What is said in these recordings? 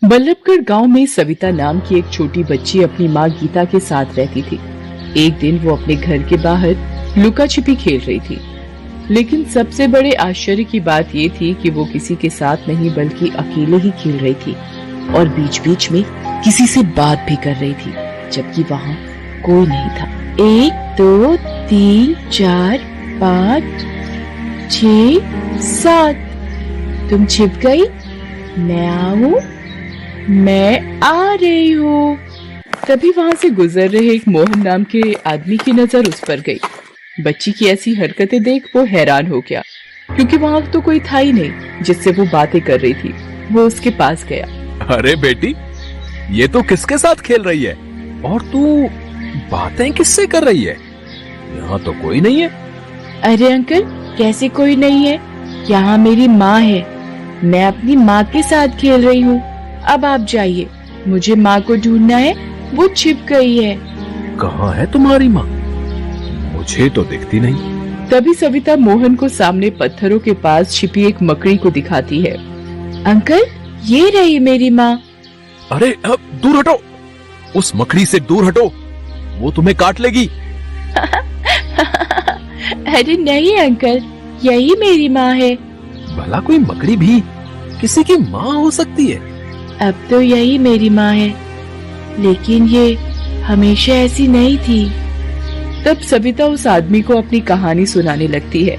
बल्लभगढ़ गांव में सविता नाम की एक छोटी बच्ची अपनी माँ गीता के साथ रहती थी। एक दिन वो अपने घर के बाहर लुका छिपी खेल रही थी, लेकिन सबसे बड़े आश्चर्य की बात ये थी कि वो किसी के साथ नहीं बल्कि अकेले ही खेल रही थी और बीच बीच में किसी से बात भी कर रही थी, जबकि वहाँ कोई नहीं था। 1 2 3 4 5 6 7 तुम छिप गई, मैं आऊं, मैं आ रही हूँ। तभी वहाँ से गुजर रहे एक मोहन नाम के आदमी की नजर उस पर गई। बच्ची की ऐसी हरकतें देख वो हैरान हो गया, क्योंकि वहाँ तो कोई था ही नहीं जिससे वो बातें कर रही थी। वो उसके पास गया। अरे बेटी, ये तो किसके साथ खेल रही है और तू बातें किससे कर रही है? यहाँ तो कोई नहीं है। अरे अंकल, कैसे कोई नहीं है? यहाँ मेरी माँ है, मैं अपनी माँ के साथ खेल रही हूँ। अब आप जाइए, मुझे माँ को ढूंढना है, वो छिप गई है। कहाँ है तुम्हारी माँ? मुझे तो दिखती नहीं। तभी सविता मोहन को सामने पत्थरों के पास छिपी एक मकड़ी को दिखाती है। अंकल, ये रही मेरी माँ। अरे अब दूर हटो, उस मकड़ी से दूर हटो, वो तुम्हें काट लेगी। अरे नहीं अंकल, यही मेरी माँ है। भला कोई मकड़ी भी किसी की माँ हो सकती है? अब तो यही मेरी माँ है, लेकिन ये हमेशा ऐसी नहीं थी। तब सविता उस आदमी को अपनी कहानी सुनाने लगती है।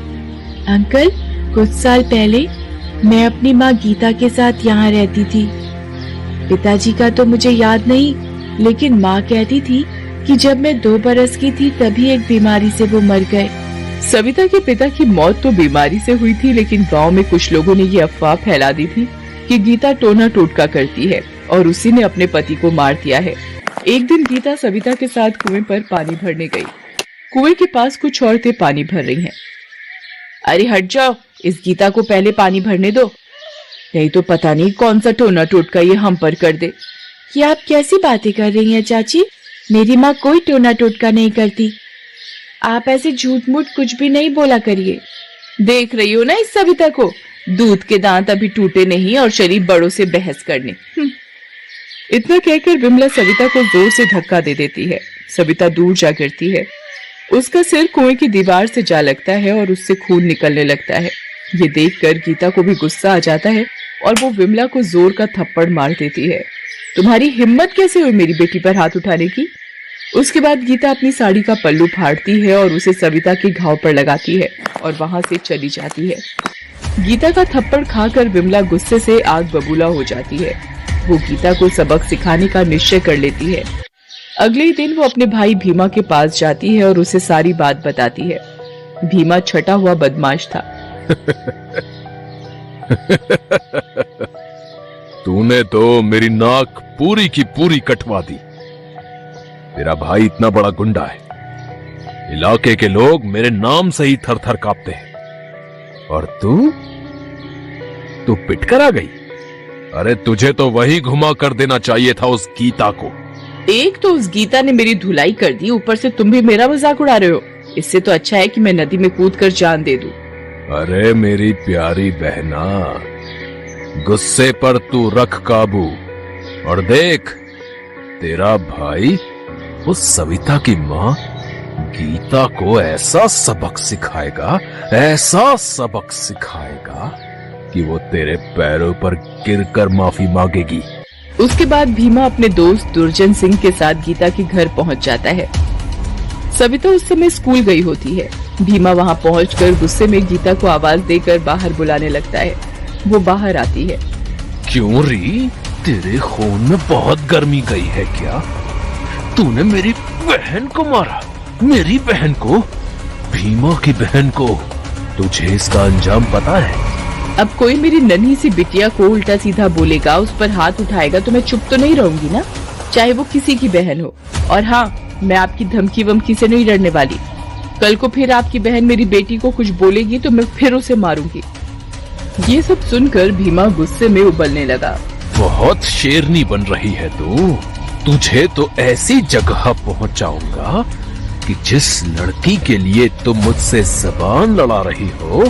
अंकल, कुछ साल पहले मैं अपनी माँ गीता के साथ यहाँ रहती थी। पिताजी का तो मुझे याद नहीं, लेकिन माँ कहती थी कि जब मैं 2 बरस की थी तभी एक बीमारी से वो मर गए। सविता के पिता की मौत तो बीमारी से हुई थी, लेकिन गांव में कुछ लोगों ने ये अफवाह फैला दी थी कि गीता टोना टोटका करती है और उसी ने अपने पति को मार दिया है। एक दिन गीता सविता के साथ कुएं पर पानी भरने गई। कुएं के पास कुछ औरतें पानी भर रही हैं। अरे हट जाओ, इस गीता को पहले पानी भरने दो, नहीं तो पता नहीं कौन सा टोना टोटका ये हम पर कर दे। ये आप कैसी बातें कर रही हैं चाची? मेरी माँ कोई टोना टोटका नहीं करती। आप ऐसे झूठ मूठ कुछ भी नहीं बोला करिए। देख रही हो ना इस सविता को, दूध के दांत अभी टूटे नहीं और शरीर बड़ों से बहस करने। इतना कहकर विमला सविता को जोर से धक्का दे देती है। सविता दूर जा गिरती है। उसका सिर कुएं की दीवार से जा लगता है और उससे खून निकलने लगता है। ये देखकर गीता को भी गुस्सा आ जाता है और वो विमला को जोर का थप्पड़ मार देती है। तुम्हारी हिम्मत कैसे हुई मेरी बेटी पर हाथ उठाने की? उसके बाद गीता अपनी साड़ी का पल्लू फाड़ती है और उसे सविता के घाव पर लगाती है और वहां से चली जाती है। गीता का थप्पड़ खाकर विमला गुस्से से आग बबूला हो जाती है। वो गीता को सबक सिखाने का निश्चय कर लेती है। अगले ही दिन वो अपने भाई भीमा के पास जाती है और उसे सारी बात बताती है। भीमा छटा हुआ बदमाश था। तूने तो मेरी नाक पूरी की पूरी कटवा दी। तेरा भाई इतना बड़ा गुंडा है, इलाके के लोग मेरे नाम से ही थर थर कांपते हैं, और तू पिट कर आ गई। अरे तुझे तो वही घुमा कर देना चाहिए था उस गीता को। एक तो उस गीता ने मेरी धुलाई कर दी, ऊपर से तुम भी मेरा मजाक उड़ा रहे हो। इससे तो अच्छा है कि मैं नदी में कूदकर जान दे दूं। अरे मेरी प्यारी बहना, गुस्से पर तू रख काबू और देख, तेरा भाई उस सविता की माँ गीता को ऐसा सबक सिखाएगा, ऐसा सबक सिखाएगा कि वो तेरे पैरों पर गिरकर माफी मांगेगी। उसके बाद भीमा अपने दोस्त दुर्जन सिंह के साथ गीता के घर पहुंच जाता है। सविता उस समय स्कूल गई होती है। भीमा वहां पहुंचकर गुस्से में गीता को आवाज देकर बाहर बुलाने लगता है। वो बाहर आती है। क्यों री, तेरे खून में बहुत गर्मी गई है क्या? तूने मेरी बहन को मारा, मेरी बहन को, भीमा की बहन को। तुझे इसका अंजाम पता है? अब कोई मेरी नन्ही सी बिटिया को उल्टा सीधा बोलेगा, उस पर हाथ उठाएगा तो मैं चुप तो नहीं रहूंगी ना, चाहे वो किसी की बहन हो। और हाँ, मैं आपकी धमकी वमकी से नहीं डरने वाली। कल को फिर आपकी बहन मेरी बेटी को कुछ बोलेगी तो मैं फिर उसे मारूंगी। ये सब सुनकर भीमा गुस्से में उबलने लगा। बहुत शेरनी बन रही है तू। तुझे तो ऐसी जगह पहुंचाऊंगा कि जिस लड़की के लिए तुम मुझसे जबान लड़ा रही हो,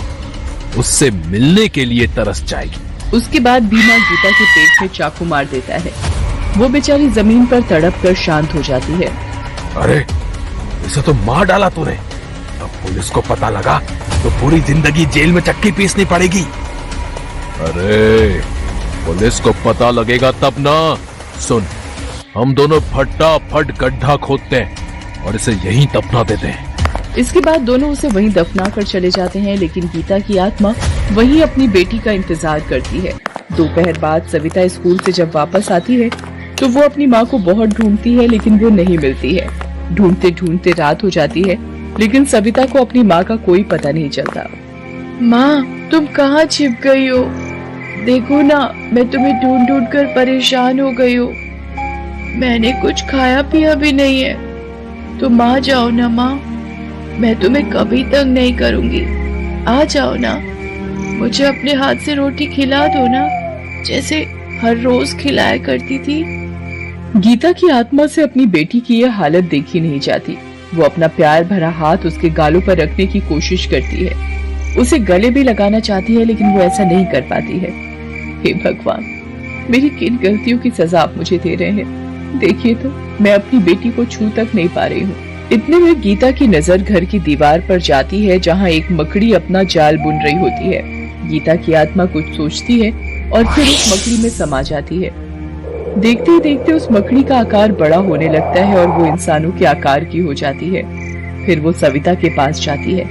उससे मिलने के लिए तरस जाएगी। उसके बाद भीमा गीता के पेट में चाकू मार देता है। वो बेचारी जमीन पर तड़प कर शांत हो जाती है। अरे इसे तो मार डाला तूने, अब पुलिस को पता लगा तो पूरी जिंदगी जेल में चक्की पीसनी पड़ेगी। अरे पुलिस को पता लगेगा तब ना। सुन, हम दोनों फटाफट गड्ढा खोदते हैं और इसे यहीं दफना देते हैं। इसके बाद दोनों उसे वहीं दफना कर चले जाते हैं, लेकिन गीता की आत्मा वहीं अपनी बेटी का इंतजार करती है। दोपहर बाद सविता स्कूल से जब वापस आती है तो वो अपनी माँ को बहुत ढूंढती है, लेकिन वो नहीं मिलती है। ढूंढते ढूंढते रात हो जाती है, लेकिन सविता को अपनी माँ का कोई पता नहीं चलता। माँ, तुम कहाँ छिप गई हो? देखो ना, मैं तुम्हें ढूंढ ढूंढ कर परेशान हो गई हूँ। मैंने कुछ खाया पिया भी नहीं है। तुम आ जाओ ना माँ, मैं तुम्हें कभी तंग नहीं करूंगी। आ जाओ ना, मुझे अपने हाथ से रोटी खिला दो ना, जैसे हर रोज खिलाया करती थी। गीता की आत्मा से अपनी बेटी की यह हालत देखी नहीं जाती। वो अपना प्यार भरा हाथ उसके गालों पर रखने की कोशिश करती है, उसे गले भी लगाना चाहती है, लेकिन वो ऐसा नहीं कर पाती है। हे भगवान, मेरी किन गलतियों की सजा आप मुझे दे रहे हैं? देखिए तो, मैं अपनी बेटी को छू तक नहीं पा रही हूँ। इतने में गीता की नजर घर की दीवार पर जाती है, जहाँ एक मकड़ी अपना जाल बुन रही होती है। गीता की आत्मा कुछ सोचती है और फिर उस मकड़ी में समा जाती है। देखते ही देखते उस मकड़ी का आकार बड़ा होने लगता है और वो इंसानों के आकार की हो जाती है। फिर वो सविता के पास जाती है।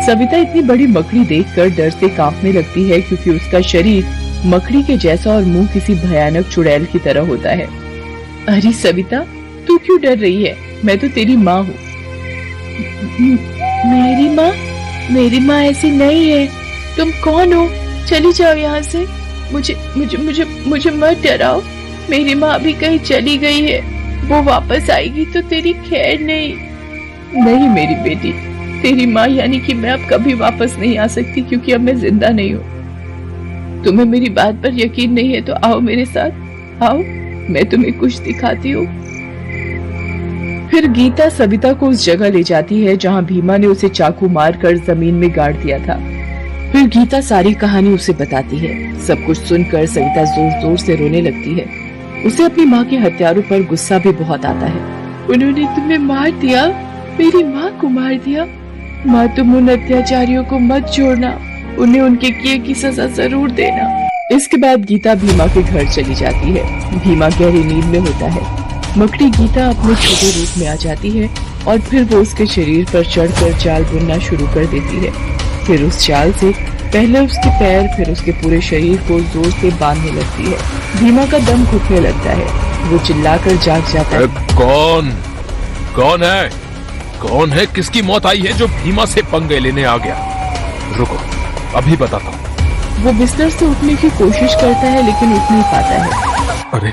सविता इतनी बड़ी मकड़ी देखकर डर से कांपने लगती है, क्योंकि उसका शरीर मकड़ी के जैसा और मुंह किसी भयानक चुड़ैल की तरह होता है। अरे सविता, तू क्यों डर रही है? मैं तो तेरी माँ हूँ। मेरी माँ? मेरी माँ ऐसी नहीं है। तुम कौन हो? चली जाओ यहाँ से। मुझे मुझे मुझे मुझे मत डराओ। मेरी माँ अभी कहीं चली गई है, वो वापस आएगी तो तेरी खैर नहीं। नहीं मेरी बेटी, तेरी माँ यानी कि मैं अब कभी वापस नहीं आ सकती, क्योंकि अब मैं जिंदा नहीं हूँ। तुम्हें मेरी बात पर यकीन नहीं है तो आओ मेरे साथ, आओ, मैं तुम्हें कुछ दिखाती हूँ। फिर गीता सविता को उस जगह ले जाती है जहाँ भीमा ने उसे चाकू मारकर जमीन में गाड़ दिया था। फिर गीता सारी कहानी उसे बताती है। सब कुछ सुनकर सविता जोर जोर से रोने लगती है। उसे अपनी माँ के हत्यारों पर गुस्सा भी बहुत आता है। उन्होंने तुम्हें मार दिया, मेरी माँ को मार दिया। माँ, तुम उन अत्याचारियों को मत छोड़ना, उन्हें उनके किए की सजा जरूर देना। इसके बाद गीता भीमा के घर चली जाती है। भीमा गहरी नींद में होता है। मकड़ी गीता अपने छोटे रूप में आ जाती है और फिर वो उसके शरीर पर चढ़कर जाल बुनना शुरू कर देती है। फिर उस जाल से पहले उसके पैर, फिर उसके पूरे शरीर को जोर से बांधने लगती है। भीमा का दम घुटने लगता है। वो चिल्लाकर जाग जाता है। कौन कौन है? कौन है? किसकी मौत आई है जो भीमा से पंगे लेने आ गया? रुको, अभी बताता हूँ। वो बिस्तर से उठने की कोशिश करता है, लेकिन उठ नहीं पाता है। अरे,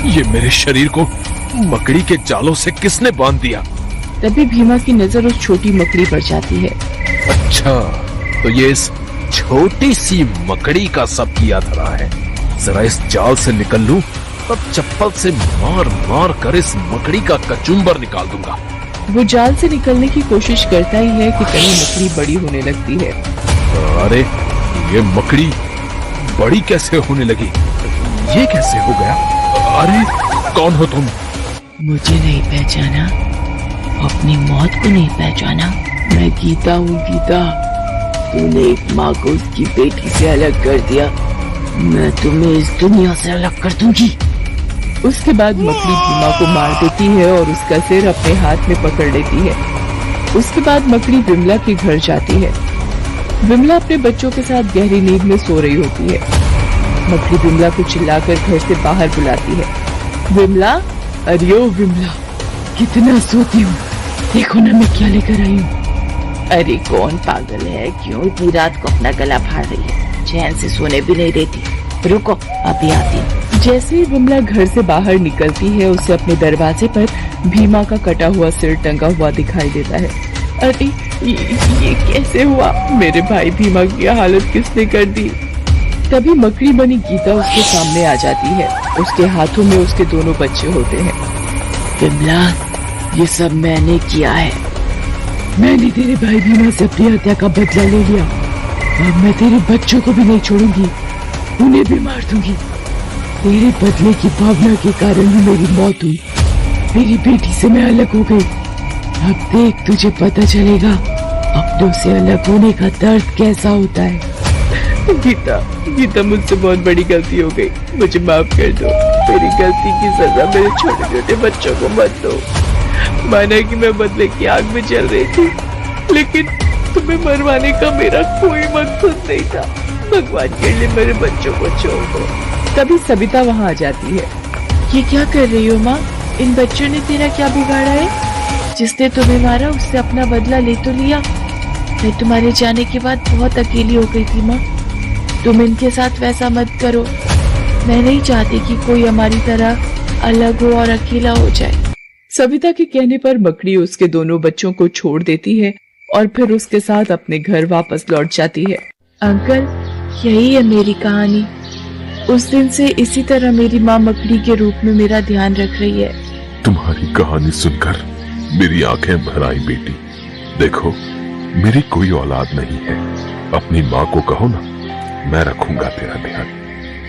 ये मेरे शरीर को मकड़ी के जालों से किसने बांध दिया? तभी भीमा की नजर उस छोटी मकड़ी पर जाती है। अच्छा, तो ये इस छोटी सी मकड़ी का सब किया धरा है। जरा इस जाल से निकल लूं, तब चप्पल से मार मार कर इस मकड़ी का कचुम्बर निकाल दूंगा। वो जाल से निकलने की कोशिश करता ही है कि कहीं मकड़ी बड़ी होने लगती है। अरे, ये मकड़ी बड़ी कैसे होने लगी? ये कैसे हो गया? अरे, कौन हो तुम? मुझे नहीं पहचाना? अपनी मौत को नहीं पहचाना? मैं गीता हूँ गीता। तूने एक माँ को उसकी बेटी से अलग कर दिया, मैं तुम्हें इस दुनिया से अलग कर दूंगी। उसके बाद मकड़ी भीमा को मार देती है और उसका सिर अपने हाथ में पकड़ लेती है। उसके बाद मकड़ी विमला के घर जाती है। विमला अपने बच्चों के साथ गहरी नींद में सो रही होती है। मकड़ी विमला को चिल्लाकर घर से बाहर बुलाती है। विमला, अरे ओ विमला, कितना सोती हूँ, देखो ना मैं क्या लेकर आई हूँ। अरे कौन पागल है, क्यों इतनी रात को अपना गला फाड़ रही है? चैन से सोने भी नहीं देती। रुको, अभी आती हूँ। जैसे ही विमला घर से बाहर निकलती है, उसे अपने दरवाजे पर भीमा का कटा हुआ सिर टंगा हुआ दिखाई देता है। अरे ये कैसे हुआ? मेरे भाई भीमा की हालत किसने कर दी? तभी मकड़ी बनी गीता उसके सामने आ जाती है। उसके हाथों में उसके दोनों बच्चे होते हैं। विमला, ये सब मैंने किया है। मैंने तेरे भाई भीमा से अपनी हत्या का बदला ले लिया और मैं तेरे बच्चों को भी नहीं छोड़ूंगी। उन्हें भी मार दूंगी। तेरे बदले की भावना के कारण ही मेरी मौत हुई। मेरी बेटी से मैं अलग हो गई। अब देख तुझे पता चलेगा अपनों से अलग होने का दर्द कैसा होता है। गीता मुझसे बहुत बड़ी गलती हो गई, मुझे माफ कर दो। मेरी गलती की सजा मेरे छोटे छोटे बच्चों को मत दो। माना कि मैं बदले की आग में जल रही थी, लेकिन तुम्हें मरवाने का मेरा कोई मकसद नहीं था। भगवान के लिए मेरे बच्चों को छोड़ दो। तभी सविता वहाँ आ जाती है। ये क्या कर रही हो माँ? इन बच्चों ने तेरा क्या बिगाड़ा है? जिसने तुम्हें मारा उससे अपना बदला ले तो लिया। मैं तुम्हारे जाने के बाद बहुत अकेली हो गई थी माँ। तुम इनके साथ वैसा मत करो। मैं नहीं चाहती कि कोई हमारी तरह अलग हो और अकेला हो जाए। सविता के कहने पर मकड़ी उसके दोनों बच्चों को छोड़ देती है और फिर उसके साथ अपने घर वापस लौट जाती है। अंकल, यही है मेरी कहानी। उस दिन से इसी तरह मेरी माँ मकड़ी के रूप में मेरा ध्यान रख रही है। तुम्हारी कहानी सुनकर मेरी आंखें भर आई बेटी। देखो, मेरी कोई औलाद नहीं है। अपनी माँ को कहो ना, मैं रखूंगा तेरा ध्यान।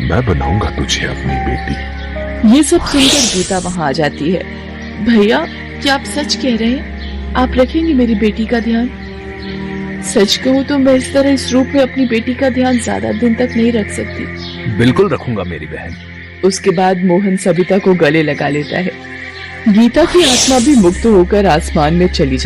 मैं बनाऊंगा तुझे अपनी बेटी। ये सब सुनकर गीता वहाँ आ जाती है। भैया, क्या आप सच कह रहे हैं? आप रखेंगे मेरी बेटी का ध्यान? सच कहूँ तो मैं इस तरह इस रूप में अपनी बेटी का ध्यान ज्यादा दिन तक नहीं रख सकती। बिल्कुल रखूंगा मेरी बहन। उसके बाद मोहन सविता को गले लगा लेता है। गीता की आत्मा भी मुक्त होकर आसमान में चली जाती है।